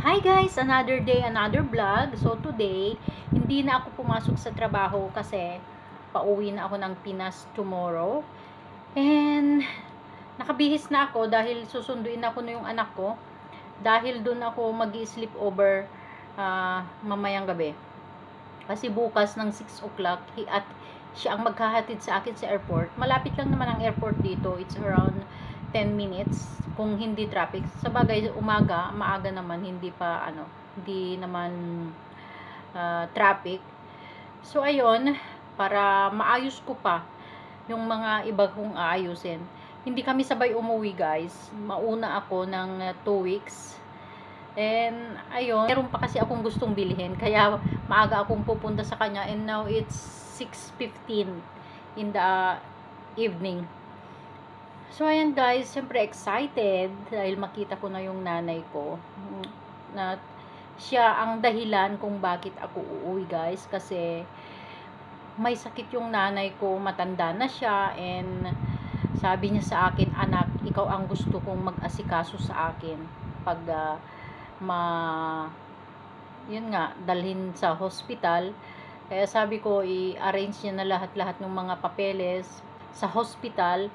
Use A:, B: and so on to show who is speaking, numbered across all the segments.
A: Hi guys! Another day, another vlog. So today, hindi na ako pumasok sa trabaho kasi pauwi na ako ng Pinas tomorrow. And nakabihis na ako dahil susunduin ako na yung anak ko. Dahil dun ako mag-sleep over mamayang gabi. Kasi bukas ng 6 o'clock at siya ang maghahatid sa akin sa airport. Malapit lang naman ang airport dito. It's around 10 minutes kung hindi traffic. Sa bagay, maaga naman, hindi naman traffic. So ayun, para maayos ko pa yung mga iba kong aayusin. Hindi kami sabay umuwi guys. Mauna ako ng 2 weeks. And ayun, meron pa kasi akong gustong bilhin. Kaya maaga akong pupunta sa kanya. And now it's 6:15 in the evening. So ayan guys, siyempre excited dahil makita ko na yung nanay ko. Na siya ang dahilan kung bakit ako uuwi guys. Kasi may sakit yung nanay ko, matanda na siya. And sabi niya sa akin, anak, ikaw ang gusto kong mag-asikaso sa akin. Pag yun nga, dalhin sa hospital. Kaya sabi ko, i-arrange niya na lahat-lahat ng mga papeles sa hospital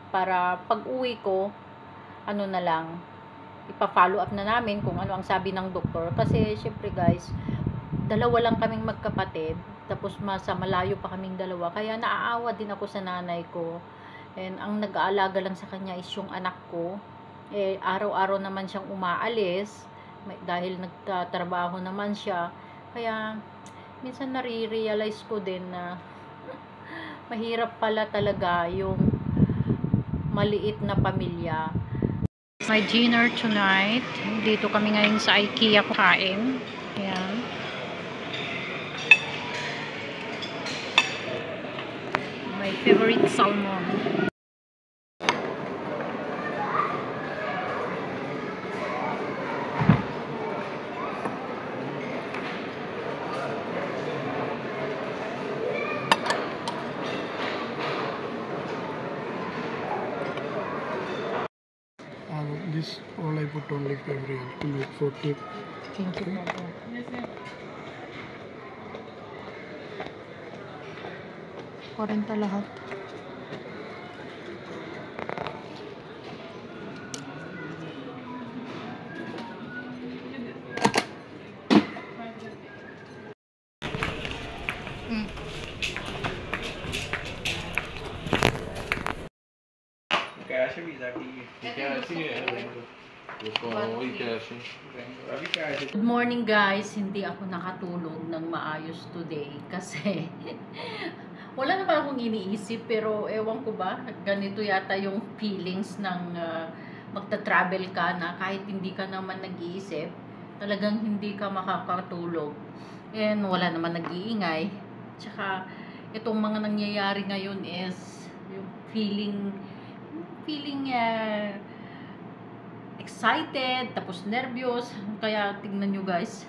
A: para pag uwi ko, na lang, ipa-follow up na namin kung ano ang sabi ng doktor. Kasi syempre guys, dalawa lang kaming magkapatid, tapos malayo pa kaming dalawa. Kaya naaawa din ako sa nanay ko. And ang nag-aalaga lang sa kanya is yung anak ko. Araw-araw naman siyang umaalis dahil nagtatrabaho naman siya. Kaya minsan nare-realize ko din na mahirap pala talaga yung maliit na pamilya. My dinner tonight. Dito kami ngayon sa IKEA kain. Ayan. My favorite salmon.
B: This all I put on like every to make for tip.
A: Thank you. 40 lahat.
C: Cash भी जाती है
D: कैश ही है वही कैश है
C: अभी cash
A: Good morning guys, hindi ako nakatulog ng maayos today kasi wala naman akong iniisip, pero ewan ko ba, ganito yata yung feelings ng magta-travel ka na kahit hindi ka naman nag-iisip, talagang hindi ka makakatulog. And wala naman nag-iingay. Tsaka itong mga nangyayari ngayon is yung feeling excited, tapos nervyos. Kaya tingnan nyo guys.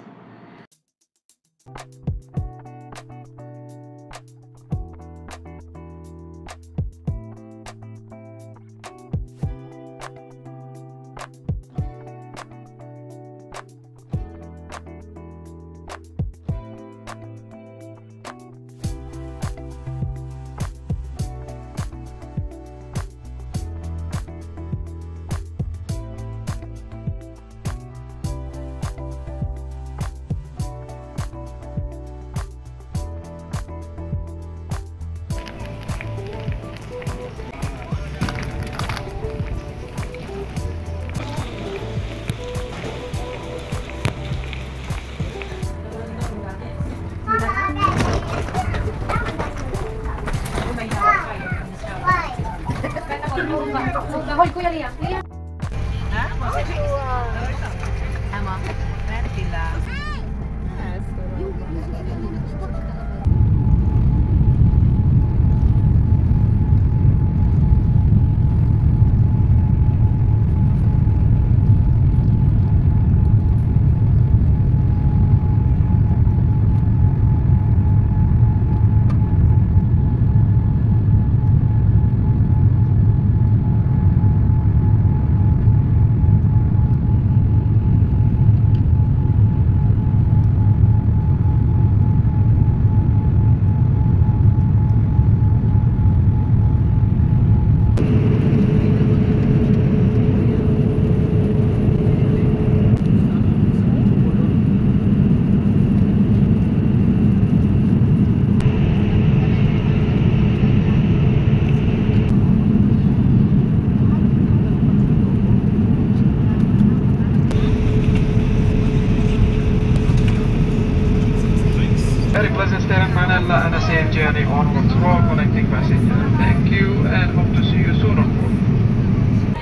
E: and a safe journey onwards to all connecting passengers. Thank you and hope to see you soon on board.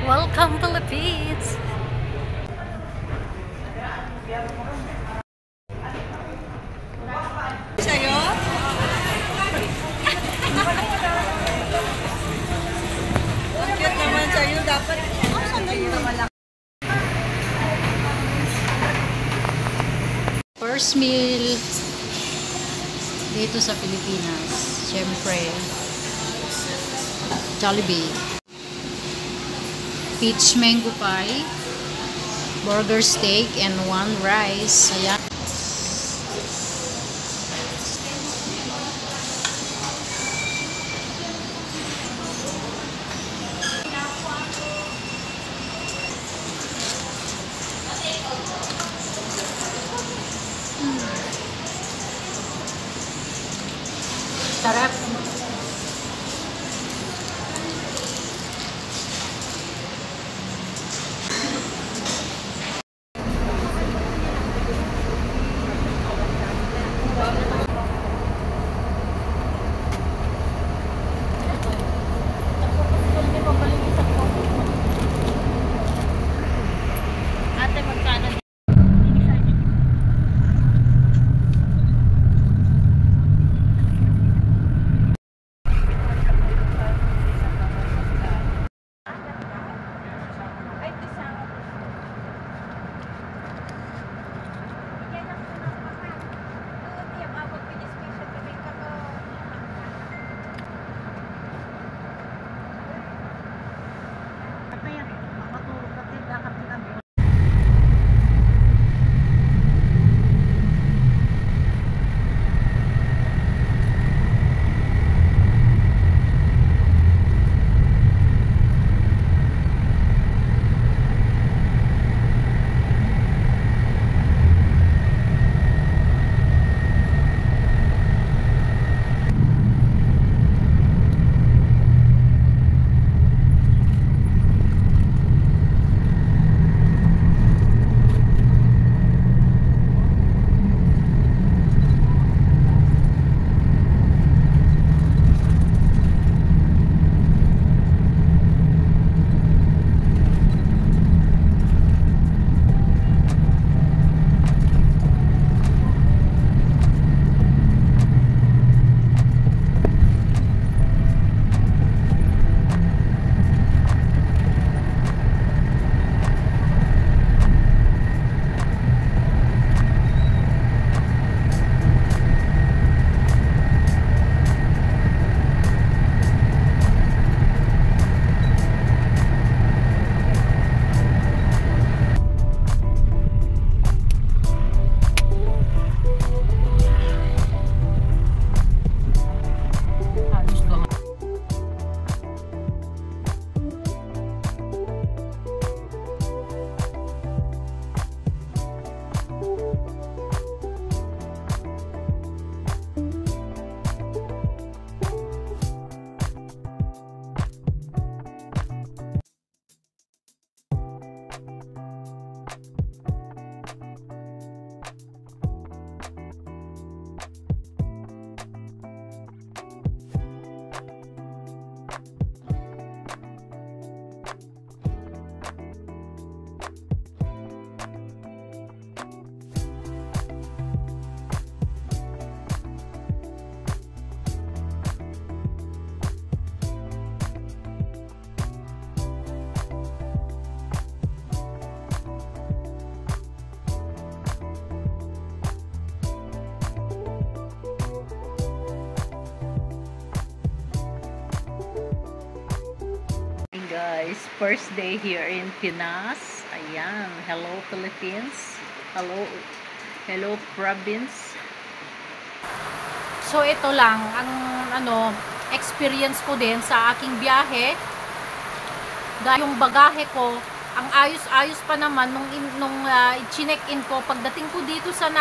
A: Welcome Philippines! First meal dito sa Pilipinas, syempre Jollibee, peach mango pie, burger steak, and one rice. Ayan. Sarap. Ate, magkano? Guys, first day here in Pinas. Ayan, hello Philippines. Hello province. So ito lang ang experience ko din sa aking biyahe. Dahil yung bagahe ko, ang ayos-ayos pa naman nung i-check in ko pagdating ko dito sa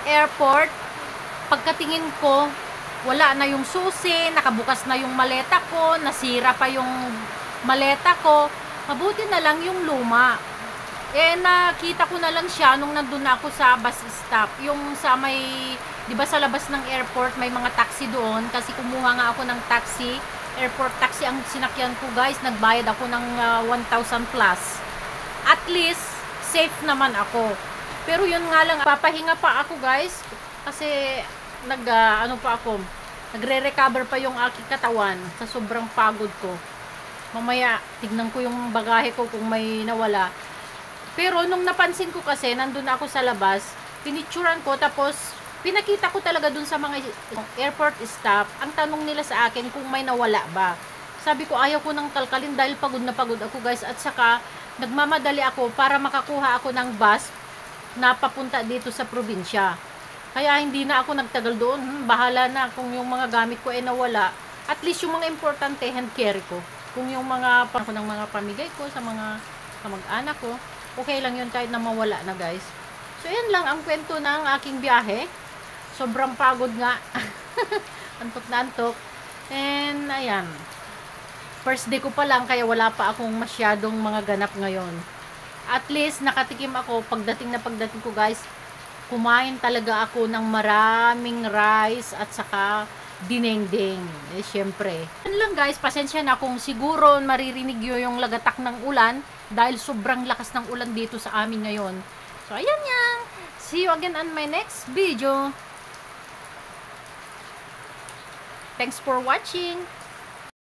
A: airport. Pagkatingin ko, wala na yung susi, nakabukas na yung maleta ko, nasira pa yung maleta ko. Mabuti na lang yung luma. Eh, nakita ko na lang siya nung nandun na ako sa bus stop. Yung sa may, di ba sa labas ng airport, may mga taxi doon. Kasi kumuha nga ako ng taxi. Airport taxi ang sinakyan ko, guys. Nagbayad ako ng 1,000 plus. At least, safe naman ako. Pero yun nga lang, papahinga pa ako, guys. Kasi, ano pa ako, nagre-recover pa yung aking katawan sa sobrang pagod ko. Mamaya, tignan ko yung bagahe ko kung may nawala. Pero nung napansin ko kasi, nandun ako sa labas, pinicturan ko, tapos pinakita ko talaga dun sa mga airport staff, ang tanong nila sa akin kung may nawala ba. Sabi ko, ayaw ko nang kalkalin dahil pagod na pagod ako, guys, at saka nagmamadali ako para makakuha ako ng bus na papunta dito sa probinsya. Kaya hindi na ako nagtagal doon. Bahala na kung yung mga gamit ko ay nawala. At least yung mga importante, hand carry ko. Kung yung mga ng mga pamigay ko sa mga kamag-anak ko, okay lang yun kahit na mawala na, guys. So, yan lang ang kwento ng aking biyahe. Sobrang pagod nga. Antok na antok. And, ayan. First day ko pa lang, kaya wala pa akong masyadong mga ganap ngayon. At least, nakatikim ako. Pagdating ko, guys, kumain talaga ako ng maraming rice at saka dinengdeng. Eh, syempre. Yan lang, guys. Pasensya na kung siguro maririnig nyo yung lagatak ng ulan dahil sobrang lakas ng ulan dito sa amin ngayon. So, ayan yan. See you again on my next video. Thanks for watching.